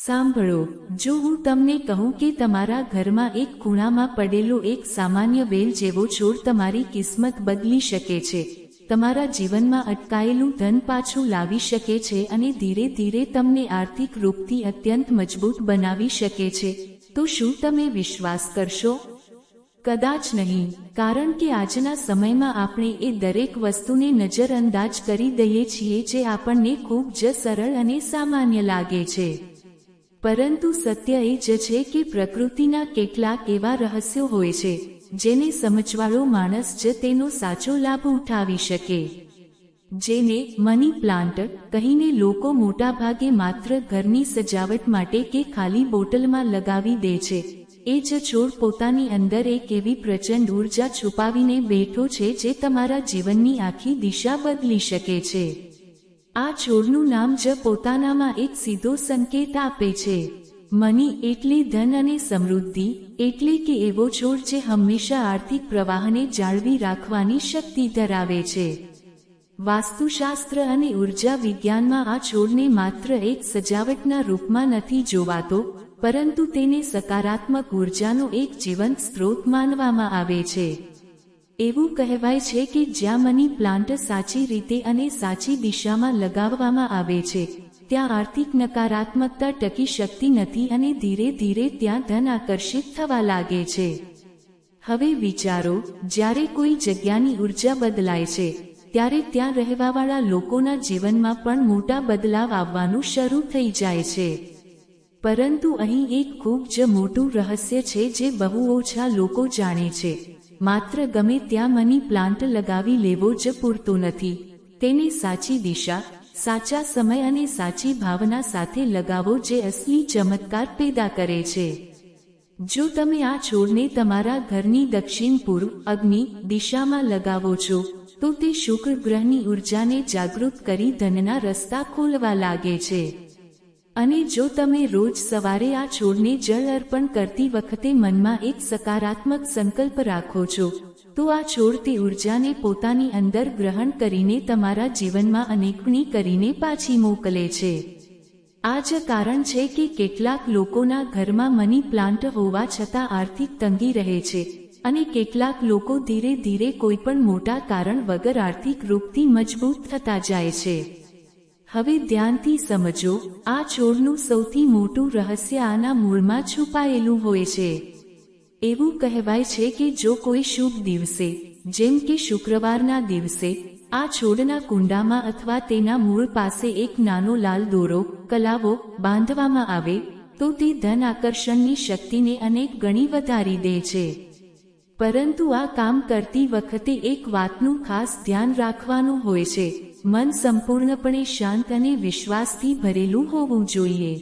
સાંભળો, જો હું તમને કહું કે તમારા ઘરમાં એક ખૂણામાં પડેલો એક સામાન્ય વેલ જેવો છોડ તમારી કિસ્મત બદલી શકે છે, તમારા જીવનમાં અટકાયેલું ધન પાછું લાવી શકે છે અને ધીરે ધીરે તમને આર્થિક રૂપથી અત્યંત મજબૂત બનાવી શકે છે, તો શું તમે વિશ્વાસ કરશો? કદાચ નહીં, કારણ કે આજના સમયમાં આપણે એ દરેક વસ્તુને નજરઅંદાજ કરી દઈએ છીએ જે આપણને ખૂબ જ સરળ અને સામાન્ય લાગે છે. પરંતુ સત્ય એ જ છે કે પ્રકૃતિના કેટલાક એવા રહસ્યો હોય છે જેને સમજવાળો માણસ જ તેનો સાચો લાભ ઉઠાવી શકે. જેને મની પ્લાન્ટ કહીને લોકો મોટાભાગે માત્ર ઘરની સજાવટ માટે કે ખાલી બોટલમાં લગાવી દે છે, એ જ છોડ પોતાની અંદર એક એવી પ્રચંડ ઉર્જા છુપાવીને બેઠો છે જે તમારા જીવનની આખી દિશા બદલી શકે છે. આ છોડનું નામ જ પોતાનામાં એક સીધો સંકેત આપે છે. મની એટલે ધન અને સમૃદ્ધિ, એટલે કે એવો છોડ જે હંમેશા આર્થિક પ્રવાહને જાળવી રાખવાની શક્તિ ધરાવે છે. વાસ્તુશાસ્ત્ર અને ઉર્જા વિજ્ઞાનમાં આ છોડને માત્ર એક સજાવટના રૂપમાં નથી જોવાતો, પરંતુ તેને સકારાત્મક ઉર્જાનો એક જીવંત સ્ત્રોત માનવામાં આવે છે. એવું કહેવાય છે કે જ્યાં મની પ્લાન્ટ સાચી રીતે અને સાચી દિશામાં લગાવવામાં આવે છે, ત્યાં આર્થિક નકારાત્મકતા ટકી શકતી નથી અને ધીરે ધીરે ત્યાં ધન આકર્ષિત થવા લાગે છે. હવે વિચારો, જ્યારે કોઈ જગ્યાની ઉર્જા બદલાય છે, ત્યારે ત્યાં રહેવાવાળા લોકોના જીવનમાં પણ મોટા બદલાવ આવવાનું શરૂ થઈ જાય છે. પરંતુ અહીં એક ખૂબ જ મોટું રહસ્ય છે જે બહુ ઓછા લોકો જાણે છે. માત્ર ગમે ત્યાં મની પ્લાન્ટ લગાવી લેવો જ પૂરતો નથી. તેને સાચી દિશા, સાચા સમય અને સાચી ભાવના સાથે લગાવો જે અસલી ચમત્કાર પેદા કરે છે. જો તમે આ છોડને તમારા ઘરની દક્ષિણ પૂર્વ અગ્નિ દિશામાં લગાવો છો, તો તે શુક્ર ગ્રહની ઉર્જાને જાગૃત કરી ધનના રસ્તા ખોલવા લાગે છે. અને જો તમે રોજ સવારે આ છોડને જળ અર્પણ કરતી વખતે મનમાં એક સકારાત્મક સંકલ્પ રાખો છો, તો આ છોડ તે ઉર્જાને પોતાની અંદર ગ્રહણ કરીને તમારા જીવનમાં અનેકગણી કરીને પાછી મોકલે છે. આ જ કારણ છે કે કેટલાક લોકોના ઘરમાં મની પ્લાન્ટ હોવા છતાં આર્થિક તંગી રહે છે, અને કેટલાક લોકો ધીરે ધીરે કોઈપણ મોટા કારણ વગર આર્થિક રૂપથી મજબૂત થતા જાય છે. હવે ધ્યાનથી સમજો, આ છોડનું સૌથી મોટું રહસ્ય આના મૂળમાં છુપાયેલું હોય છે. એવું કહેવાય છે કે જો કોઈ શુભ દિવસે, જેમ કે શુક્રવારના દિવસે, આ છોડના કુંડામાં અથવા તેના મૂળ પાસે એક નાનો લાલ દોરો, કલાવો, બાંધવામાં આવે, તો તે ધન આકર્ષણની શક્તિને અનેક ગણી વધારી દે છે. પરંતુ આ કામ કરતી વખતે એક વાતનું ખાસ ધ્યાન રાખવાનું હોય છે. મન સંપૂર્ણપણે શાંત અને વિશ્વાસથી ભરેલું હોવું જોઈએ.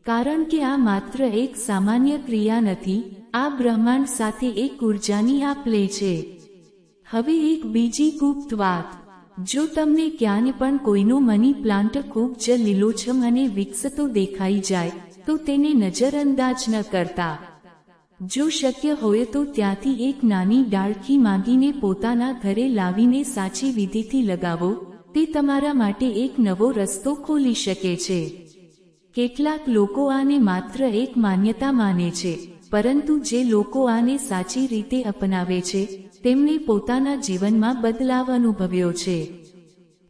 કારણ કે આ માત્ર એક સામાન્ય ક્રિયા નથી, આ બ્રહ્માંડ સાથે એક ઉર્જાની આપ-લે છે. હવે એક બીજી ગુપ્ત વાત, જો તમને ક્યાંય પણ કોઈનો મની પ્લાન્ટ ખૂબ જ લીલોછમ અને વિકસતો દેખાઈ જાય, તો તેને નજરઅંદાજ ન કરતા. જો શક્ય હોય તો ત્યાંથી એક નાની ડાળખી માંગીને પોતાના ઘરે લાવીને સાચી વિધિથી લગાવો. તે તમારા માટે એક નવો રસ્તો ખોલી શકે છે. કેટલાક લોકો આને માત્ર એક માન્યતા માને છે, પરંતુ જે લોકો આને સાચી રીતે અપનાવે છે, તેમણે પોતાના જીવનમાં બદલાવ અનુભવ્યો છે.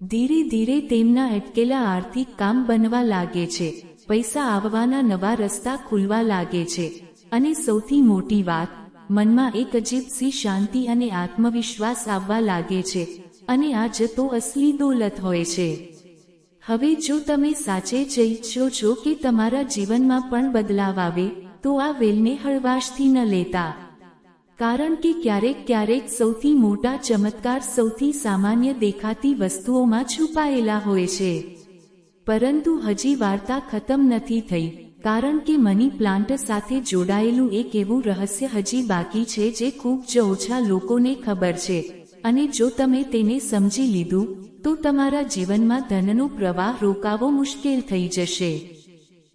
ધીરે ધીરે તેમના અટકેલા આર્થિક કામ બનવા લાગે છે, પૈસા આવવાના નવા રસ્તા ખુલવા લાગે છે, અને સૌથી મોટી વાત, મનમાં એક અજીબ સી શાંતિ અને આત્મવિશ્વાસ આવવા લાગે છે. અને આ જ તો અસલી દોલત હોય છે. હવે જો તમે સાચે જ ઈચ્છો છો કે તમારા જીવનમાં પણ બદલાવ આવે, તો આ વેલને હળવાશથી ન લેતા. કારણ કે ક્યારેક સૌથી મોટા ચમત્કાર સૌથી સામાન્ય દેખાતી વસ્તુઓમાં છુપાયેલા હોય છે. પરંતુ હજી વાર્તા ખતમ નથી થઈ, કારણ કે મની પ્લાન્ટ સાથે જોડાયેલું એક એવું રહસ્ય હજી બાકી છે જે ખૂબ જ ઓછા લોકોને ખબર છે. અને જો તમે તેને સમજી લીધું, તો તમારા જીવનમાં ધનનો પ્રવાહ રોકાવો મુશ્કેલ થઈ જશે.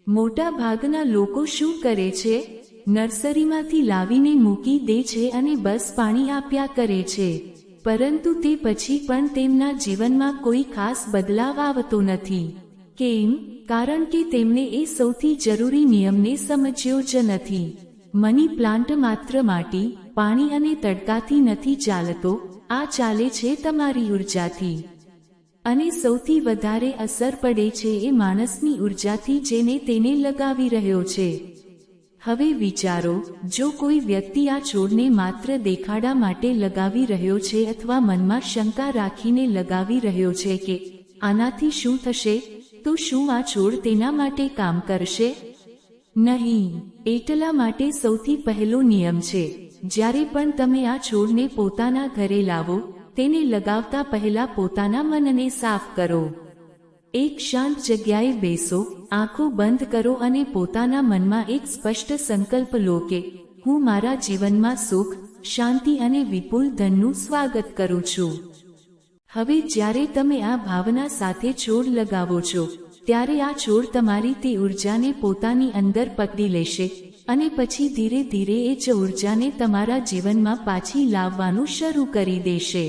મોટા ભાગના લોકો શું કરે છે? નર્સરીમાંથી લાવીને મૂકી દે છે અને બસ પાણી આપ્યા કરે છે. પરંતુ તે પછી પણ તેમના જીવનમાં કોઈ ખાસ બદલાવ આવતો નથી. કેમ? કારણ કે તેમણે એ સૌથી જરૂરી નિયમને સમજ્યો જ નથી. મની પ્લાન્ટ માત્ર માટી, પાણી અને તડકાથી નથી ચાલતો, આ ચાલે છે તમારી ઉર્જાથી. અને સૌથી વધારે અસર પડે છે એ માણસની ઉર્જાથી જેને તેને લગાવી રહ્યો છે. હવે વિચારો, જો કોઈ વ્યક્તિ આ છોડને માત્ર દેખાડા માટે લગાવી રહ્યો છે અથવા મનમાં શંકા રાખીને લગાવી રહ્યો છે કે આનાથી શું થશે, તો શું આ છોડ તેના માટે કામ કરશે? નહીં. એટલા માટે સૌથી પહેલો નિયમ છે, જ્યારે પણ તમે આ છોડને પોતાના ઘરે લાવો, તેને લગાવતા પહેલા પોતાના મનને સાફ કરો. એક શાંત જગ્યાએ બેસો, આંખો બંધ કરો અને પોતાના મનમાં એક સ્પષ્ટ સંકલ્પ લો કે હું મારા જીવનમાં સુખ, શાંતિ અને વિપુલ ધનનું સ્વાગત કરું છું. હવે જ્યારે તમે આ ભાવના સાથે છોડ લગાવો છો, ત્યારે આ છોડ તમારી તે ઉર્જાને પોતાની અંદર પકડી લેશે અને પછી ધીરે ધીરે એ જ ઉર્જાને તમારા જીવનમાં પાછી લાવવાનું શરૂ કરી દેશે.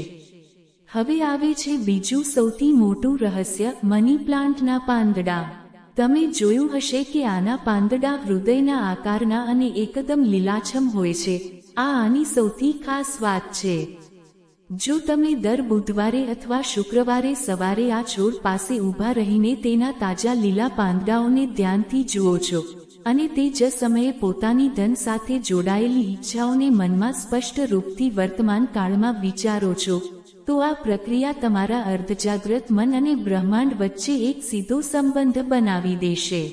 હવે આવે છે બીજું સૌથી મોટું રહસ્ય, મની પ્લાન્ટના પાંદડા. તમે જોયું હશે કે આના પાંદડા હૃદયના આકારના અને એકદમ લીલાછમ હોય છે. આ આની સૌથી ખાસ વાત છે. જો તમે દર બુધવારે અથવા શુક્રવારે સવારે આ છોડ પાસે ઊભા રહીને તેના તાજા લીલા પાંદડાઓને ધ્યાનથી જુઓ છો અને તે જ સમયે પોતાની ધન સાથે જોડાયેલી ઈચ્છાઓને મનમાં સ્પષ્ટ રૂપથી વર્તમાન કાળમાં વિચારો છો, તો આ પ્રક્રિયા તમારા અર્ધજાગ્રત મન અને બ્રહ્માંડ વચ્ચે એક સીધો સંબંધ બનાવી દેશે.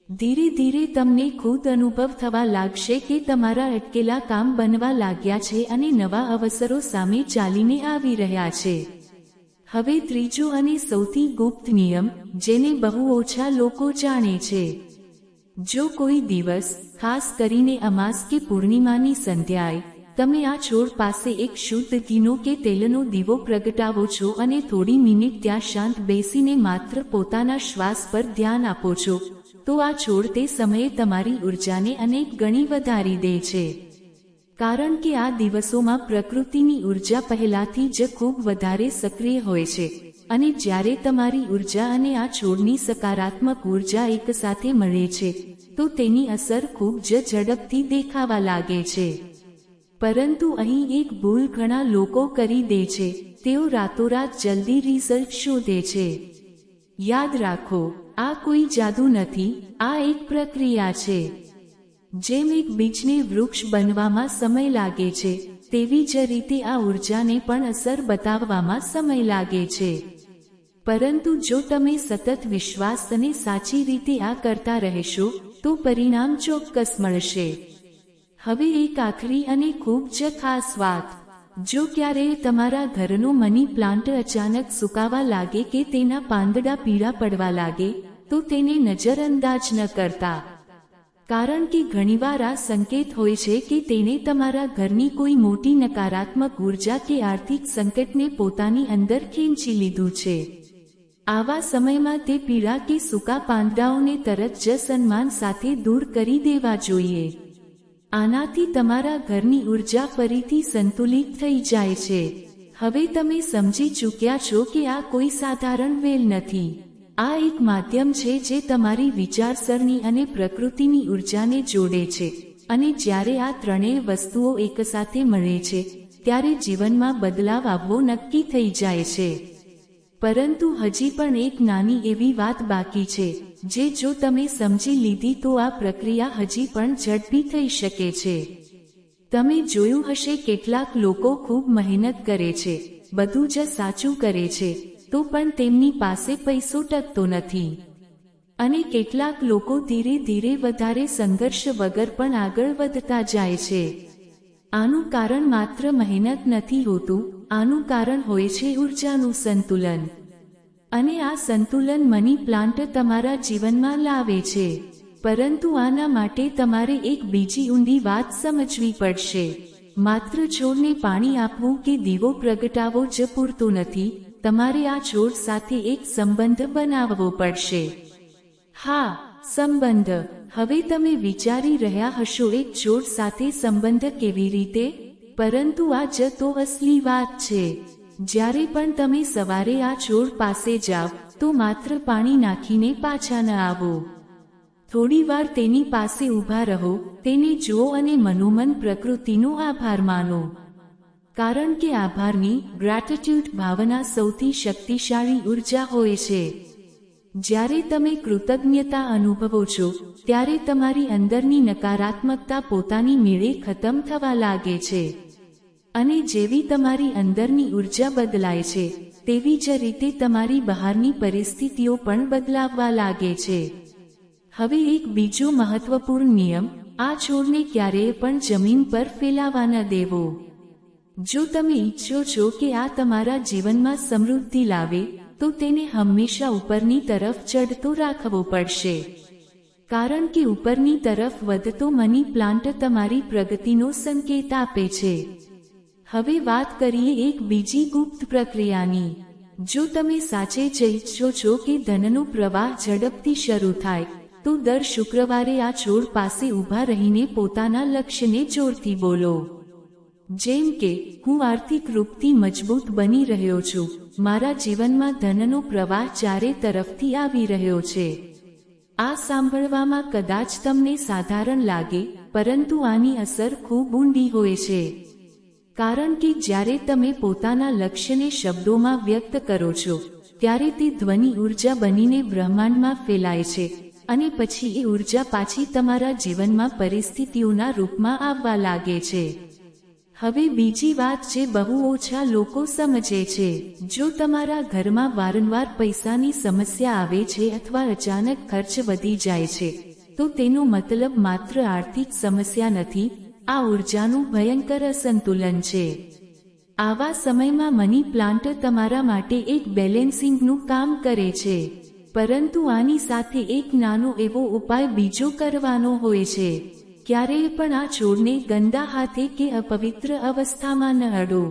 ધીરે ધીરે તમને ખુદ અનુભવ થવા લાગશે કે તમારા અટકેલા કામ બનવા લાગ્યા છે અને નવા અવસરો સામે ચાલીને આવી રહ્યા છે. હવે ત્રીજો અને સૌથી ગુપ્ત નિયમ, જેને બહુ ઓછા લોકો જાણે છે. જો કોઈ દિવસ, ખાસ કરીને અમાસ કે પૂર્ણિમાની સંધ્યાએ, તમે આ છોડ પાસે એક શુદ્ધ ઘીનો કે તેલનો દીવો પ્રગટાવો છો અને થોડી મિનિટ ત્યાં શાંત બેસીને માત્ર પોતાના શ્વાસ પર ધ્યાન આપો છો, તો આ છોડ તે સમયે તમારી ઉર્જાને અનેક ગણી વધારી દે છે. કારણ કે આ દિવસોમાં પ્રકૃતિની ઉર્જા પહેલાથી જ ખૂબ વધારે સક્રિય હોય છે અને જ્યારે તમારી ઉર્જા અને આ છોડની સકારાત્મક ઉર્જા એકસાથે મળે છે, તો તેની અસર ખૂબ જ ઝડપથી દેખાવા લાગે છે. પરંતુ અહીં એક ભૂલ ઘણા લોકો કરી દે છે, તેઓ રાતોરાત જલ્દી રિઝલ્ટ શોધે છે. યાદ રાખો, આ કોઈ જાદુ નથી, આ એક પ્રક્રિયા છે. જેમ એક બીજને વૃક્ષ બનવામાં સમય લાગે છે, તેવી જ રીતે આ ઉર્જાને પણ અસર બતાવવામાં સમય લાગે છે. પરંતુ જો તમે સતત વિશ્વાસ અને સાચી રીતે આ કરતા રહેશો, તો પરિણામ ચોક્કસ મળશે. હવે એક આખરી અને ખૂબ જ ખાસ વાત, જો ક્યારેય તમારા ઘરનો મની પ્લાન્ટ અચાનક સુકાવા લાગે કે તેના પાંદડા પીળા પડવા લાગે, તો તેને નજરઅંદાજ ન કરતા. કારણ કે ઘણીવાર આ સંકેત હોય છે કે તેણે તમારા ઘરની કોઈ મોટી નકારાત્મક ઉર્જા કે આર્થિક સંકટને પોતાની અંદર ખેંચી લીધું છે. આવા સમયમાં તે પીળા કે સૂકા પાંદડાઓને તરત જ સન્માન સાથે દૂર કરી દેવા જોઈએ. આનાથી તમારા ઘરની ઉર્જા ફરીથી સંતુલિત થઈ જાય છે. હવે તમે સમજી ચૂક્યા છો કે આ કોઈ સાધારણ વેલ નથી. આ એક માધ્યમ છે જે તમારી વિચારસરણી અને પ્રકૃતિની ઉર્જાને જોડે છે, અને જ્યારે આ ત્રણેય વસ્તુઓ એકસાથે મળે છે, ત્યારે જીવનમાં બદલાવ આવવો નક્કી થઈ જાય છે. પરંતુ હજી પણ એક નાની એવી વાત બાકી છે, જે જો તમે સમજી લીધી તો આ પ્રક્રિયા હજી પણ ઝડપી થઈ શકે છે. તમે જોયું હશે કેટલાક લોકો ખૂબ મહેનત કરે છે, બધું જ સાચું કરે છે, તો પણ તેમની પાસે પૈસો ટકતો નથી. અને કેટલાક લોકો ધીરે ધીરે વધારે સંઘર્ષ વગર પણ આગળ વધતા જાય છે. આનું કારણ માત્ર મહેનત નથી હોતું, આનું કારણ હોય છે ઉર્જાનું સંતુલન. અને આ સંતુલન મની પ્લાન્ટ તમારા જીવનમાં લાવે છે. પરંતુ આના માટે તમારે એક બીજી ઊંડી વાત સમજવી પડશે. માત્ર છોડને પાણી આપવું કે દીવો પ્રગટાવવો જ પૂરતું નથી, તમારે આ છોડ સાથે એક સંબંધ બનાવવો પડશે. હા, સંબંધ. હવે તમે વિચારી રહ્યા હશો, એક છોડ સાથે સંબંધ કેવી રીતે? પરંતુ આ જ તો અસલી વાત છે. જ્યારે પણ તમે સવારે આ છોડ પાસે જાવ, તો માત્ર પાણી નાખીને પાછા ન આવો. થોડીવાર તેની પાસે ઊભા રહો, તેને જુઓ અને મનોમન પ્રકૃતિનો આભાર માનો. કારણ કે આભારની ગ્રેટિટ્યુડ ભાવના સૌથી શક્તિશાળી ઉર્જા હોય છે. જ્યારે તમે કૃતજ્ઞતા અનુભવો છો, ત્યારે તમારી અંદરની નકારાત્મકતા પોતાની મેળે ખતમ થવા લાગે છે. અને જેવી તમારી અંદરની ઉર્જા બદલાય છે, તેવી જ રીતે તમારી બહારની પરિસ્થિતિઓ પણ બદલાવવા લાગે છે. હવે એક બીજો મહત્વપૂર્ણ નિયમ, આ છોડને ક્યારેય પણ જમીન પર ફેલાવા ન દેવો. જો તમે ઈચ્છો છો કે આ તમારા જીવનમાં સમૃદ્ધિ લાવે, તો તેને હંમેશા ઉપરની તરફ ચડતો રાખવો પડશે. કારણ કે ઉપરની તરફ વધતો મની પ્લાન્ટ તમારી પ્રગતિનો સંકેત આપે છે. હવે વાત કરીએ એક બીજી ગુપ્ત પ્રક્રિયાની. જો તમે સાચે જ ઈચ્છો છો કે ધનનો પ્રવાહ ઝડપથી શરૂ થાય, તો દર શુક્રવારે આ છોડ પાસે ઊભા રહીને પોતાના લક્ષ્યને જોરથી બોલો. જેમ કે, હું આર્થિક રૂપથી મજબૂત બની રહ્યો છું, મારા જીવનમાં ધનનો પ્રવાહ ચારે તરફથી આવી રહ્યો છે. આ સાંભળવામાં કદાચ તમને સાધારણ લાગે, પરંતુ આની અસર ખૂબ ઊંડી હોય છે. કારણ કે જ્યારે તમે પોતાના લક્ષ્યને શબ્દોમાં વ્યક્ત કરો છો, ત્યારે તે ધ્વનિ ઉર્જા બનીને બ્રહ્માંડમાં ફેલાય છે, અને પછી એ ઉર્જા પાછી તમારા જીવનમાં પરિસ્થિતિઓના રૂપમાં આવવા લાગે છે. હવે બીજી વાત જે બહુ ઓછા લોકો સમજે છે, જો તમારા ઘરમાં વારંવાર પૈસાની સમસ્યા આવે છે અથવા અચાનક ખર્ચ વધી જાય છે, તો તેનો મતલબ માત્ર આર્થિક સમસ્યા નથી, આ ઉર્જાનું ભયંકર અસંતુલન છે. આવા સમયમાં મની પ્લાન્ટ તમારા માટે એક બેલેન્સિંગનું કામ કરે છે. પરંતુ આની સાથે એક નાનો એવો ઉપાય બીજો કરવાનો હોય છે. ક્યારેય પણ આ છોડને ગંદા હાથે કે અપવિત્ર અવસ્થામાં ન અડો.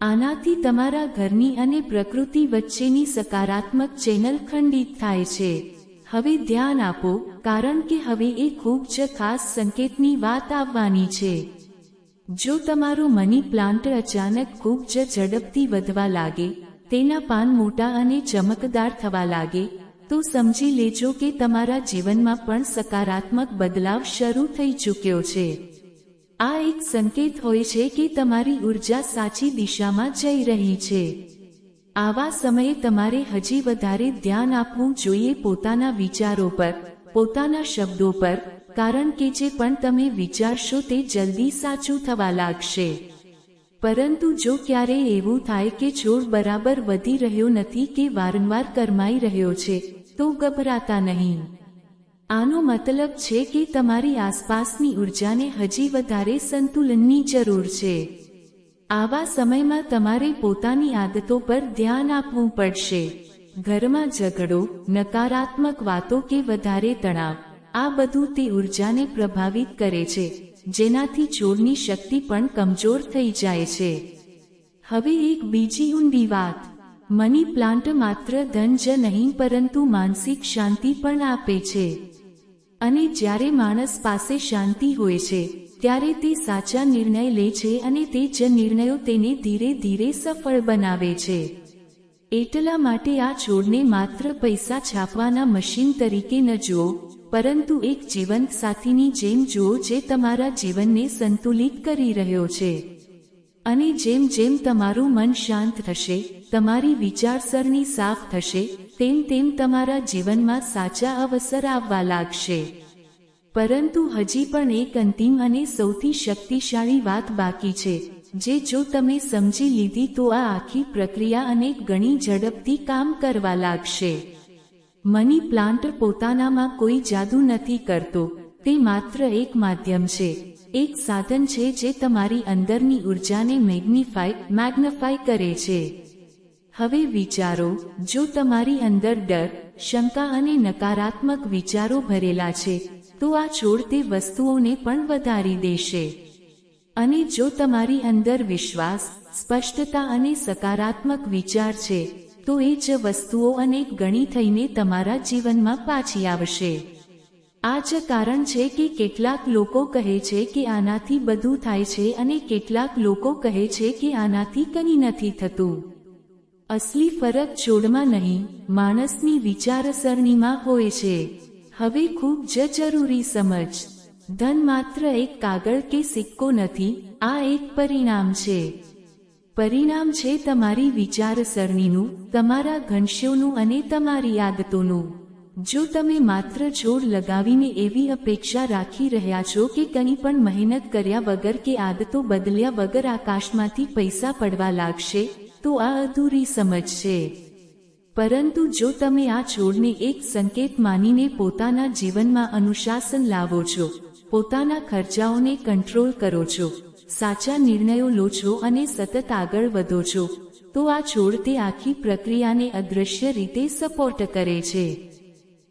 આનાથી તમારા ઘરની અને પ્રકૃતિ વચ્ચેની સકારાત્મક ચેનલ ખંડિત થાય છે. હવે ધ્યાન આપો, કારણ કે હવે એ ખૂબ જ ખાસ સંકેતની વાત આવવાની છે. જો તમારો મની પ્લાન્ટ અચાનક ખૂબ જ ઝડપથી વધવા લાગે, તેના પાન મોટા અને ચમકદાર થવા લાગે, તો સમજી લેજો કે તમારા જીવનમાં પણ સકારાત્મક બદલાવ શરૂ થઈ ચૂક્યો છે. આ એક સંકેત હોય છે કે તમારી ઉર્જા સાચી દિશામાં જઈ રહી છે. આવા સમયે તમારે હજી વધારે ધ્યાન આપવું જોઈએ પોતાના વિચારો પર, પોતાના શબ્દો પર, કારણ કે જે પણ તમે વિચારશો તે જલ્દી સાચું થવા લાગશે. પરંતુ જો ક્યારેય એવું થાય કે છોડ બરાબર વધી રહ્યો નથી કે વારંવાર કરમાઈ રહ્યો છે, તો ગભરાતા નહીં. આનો મતલબ છે કે તમારી આસપાસની ઉર્જાને હજી વધારે સંતુલનની જરૂર છે. આવા સમયમાં તમારે પોતાની આદતો પર ધ્યાન આપવું પડશે. ઘરમાં ઝઘડો, નકારાત્મક વાતો કે વધારે તણાવ, આ બધું તે ઉર્જાને પ્રભાવિત કરે છે, જેનાથી છોડની શક્તિ પણ કમજોર થઈ જાય છે. હવે એક બીજી ઊંડી વાત, મની પ્લાન્ટ માત્ર ધન જ નહીં પરંતુ માનસિક શાંતિ પણ આપે છે. અને જ્યારે માણસ પાસે શાંતિ હોય છે, ત્યારે તે સાચા નિર્ણય લે છે અને તે જ નિર્ણયો તેને ધીરે ધીરે સફળ બનાવે છે. એટલા માટે આ છોડને માત્ર પૈસા છાપવાના મશીન તરીકે ન જુઓ, પરંતુ એક જીવંત સાથીની જેમ જુઓ જે તમારા જીવનને સંતુલિત કરી રહ્યો છે. અને જેમ જેમ તમારું મન શાંત થશે, તમારી વિચારસરણી સાફ થશે, તેમ તેમ તમારા જીવનમાં સાચા અવસર આવવા લાગશે. પરંતુ હજી પણ એક અંતિમ અને સૌથી શક્તિશાળી વાત બાકી છે, જે જો તમે સમજી લીધી તો આ આખી પ્રક્રિયા અનેક ગણી ઝડપથી કામ કરવા લાગશે. મની પ્લાન્ટ પોતાનામાં કોઈ જાદુ નથી કરતો, તે માત્ર એક માધ્યમ છે, એક સાધન છે જે તમારી અંદરની ઉર્જાને મેગ્નિફાય કરે છે. હવે વિચારો, જો તમારી અંદર ડર, શંકા અને નકારાત્મક વિચારો ભરેલા છે, તો આ છોડ તે વસ્તુઓને પણ વધારી દેશે. અને જો તમારી અંદર વિશ્વાસ, સ્પષ્ટતા અને સકારાત્મક વિચાર છે, તો એ જ વસ્તુઓ અનેક ગણી થઈને તમારા જીવનમાં પાછી આવશે. આ જ કારણ છે કે કેટલાક લોકો કહે છે કે આનાથી બધું થાય છે અને કેટલાક લોકો કહે છે કે આનાથી કંઈ નથી થતું. અસલી ફરક છોડમાં નહીં, માણસની વિચારસરણીમાં હોય છે. હવે ખૂબ જ જરૂરી સમજ. ધન માત્ર એક કાગળ કે સિક્કો નથી, આ એક પરિણામ છે. પરિણામ છે તમારી વિચારસરણીનું, તમારા ઘનશ્યોનું અને તમારી આદતોનું. જો તમે માત્ર છોડ લગાવીને એવી અપેક્ષા રાખી રહ્યા છો કે કંઈ પણ મહેનત કર્યા વગર કે આદતો બદલ્યા વગર આકાશમાંથી પૈસા પડવા લાગશે, તો આ અધૂરી સમજ છે. પરંતુ જો તમે આ છોડને એક સંકેત માનીને પોતાના જીવનમાં અનુશાસન લાવો છો, પોતાના ખર્ચાઓને કંટ્રોલ કરો છો, સાચા નિર્ણયો લો છો અને સતત આગળ વધો છો, તો આ છોડ તે આખી પ્રક્રિયાને અદૃશ્ય રીતે સપોર્ટ કરે છે.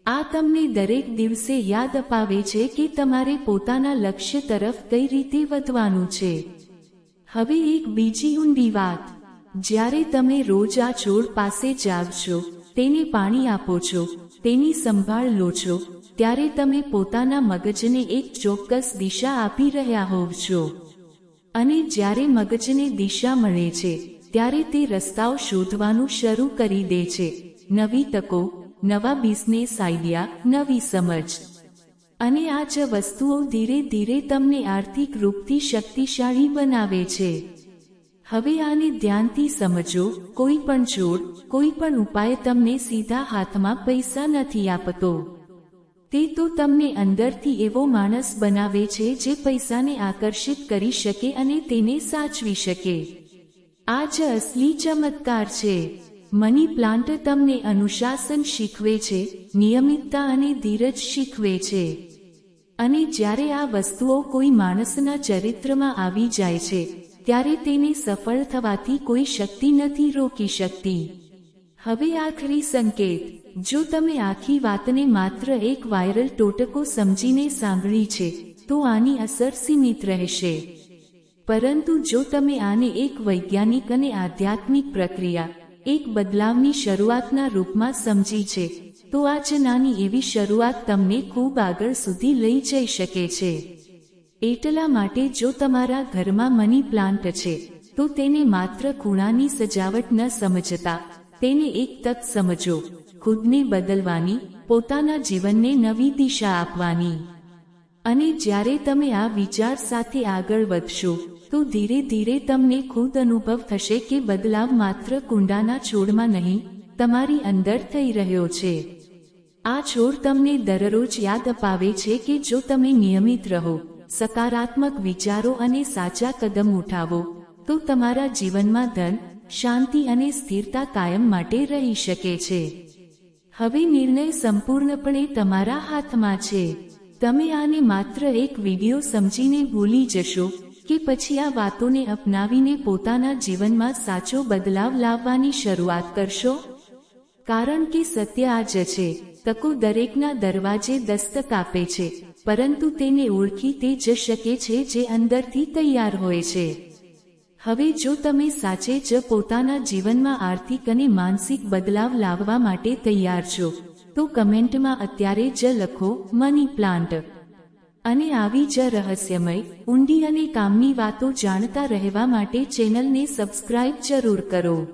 આ તમને દરેક દિવસે યાદ અપાવે છે કે તમારે પોતાના લક્ષ્ય તરફ કઈ રીતે વધવાનું છે. હવે એક બીજી ઊંડી વાત. જ્યારે તમે રોજ આ છોડ પાસે જાવ છો, તેને પાણી આપો છો, તેની સંભાળ લો છો, ત્યારે તમે પોતાના મગજને એક ચોક્કસ દિશા આપી રહ્યા હોવ છો. અને જ્યારે મગજને દિશા મળે છે, ત્યારે તે રસ્તાઓ શોધવાનું શરૂ કરી દે છે. નવી તકો, નવા બિઝનેસ આઈડિયા, નવી સમજ. અને આ જ વસ્તુઓ ધીરે ધીરે તમને આર્થિક રૂપથી શક્તિશાળી બનાવે છે. હવે આને ધ્યાનથી સમજો. કોઈ પણ છોડ, કોઈ પણ ઉપાય તમને સીધા હાથમાં પૈસા નથી આપતો. તે તો તમને અંદરથી એવો માણસ બનાવે છે જે પૈસાને આકર્ષિત કરી શકે અને તેને સાચવી શકે. આ જ અસલી ચમત્કાર છે. મની પ્લાન્ટ તમને અનુશાસન શીખવે છે, નિયમિતતા અને ધીરજ શીખવે છે. અને જ્યારે આ વસ્તુઓ કોઈ માણસના ચરિત્રમાં આવી જાય છે, ત્યારે તેને સફળ થવાથી કોઈ શક્તિ નથી રોકી શકતી. હવે આખરી સંકેત. જો તમે આખી વાતને માત્ર એક વાયરલ ટોટકો સમજીને સાંભળી છે, તો આની અસર સીમિત રહેશે. પરંતુ જો તમે આને એક વૈજ્ઞાનિક અને આધ્યાત્મિક પ્રક્રિયા, એક બદલાવની શરૂઆતના રૂપમાં સમજી છે, તો આ જ નાની એવી શરૂઆત તમને ખૂબ આગળ સુધી લઈ જઈ શકે છે. એટલા માટે જો તમારા ઘરમાં મની પ્લાન્ટ છે, તો તેને માત્ર ખૂણાની સજાવટ ન સમજતા, તેને એક તક સમજો, ખુદને બદલવાની, પોતાના જીવનને નવી દિશા આપવાની. અને જ્યારે તમે આ વિચાર સાથે આગળ વધશો, તો ધીરે ધીરે તમને ખુદ અનુભવ થશે કે બદલાવ માત્ર કુંડાના છોડમાં નહીં, તમારી અંદર થઈ રહ્યો છે. આ છોડ તમને દરરોજ યાદ અપાવે છે કે જો તમે નિયમિત રહો, સકારાત્મક વિચારો અને સાચા કદમ ઉઠાવો, તો તમારા જીવનમાં ધન, શાંતિ અને સ્થિરતા કાયમ માટે રહી શકે છે. હવે નિર્ણય સંપૂર્ણપણે તમારા હાથમાં છે. તમે આને માત્ર એક વિડિયો સમજીને ભૂલી જશો કે પછી આ વાતોને અપનાવીને પોતાના જીવનમાં સાચો બદલાવ લાવવાની શરૂઆત કરશો? કારણ કે સત્ય આ જ છે, તકો દરેકના દરવાજે દસ્તક આપે છે, પરંતુ તેને ઓળખી તે જ શકે છે જે અંદરથી તૈયાર હોય છે. હવે જો તમે સાચે જ પોતાના જીવનમાં આર્થિક અને માનસિક બદલાવ લાવવા માટે તૈયાર છો, તો કમેન્ટમાં અત્યારે જ લખો મની પ્લાન્ટ. અને આવી જ રહસ્યમય, ઊંડી અને કામની વાતો જાણતા રહેવા માટે ચેનલને સબસ્ક્રાઇબ જરૂર કરો.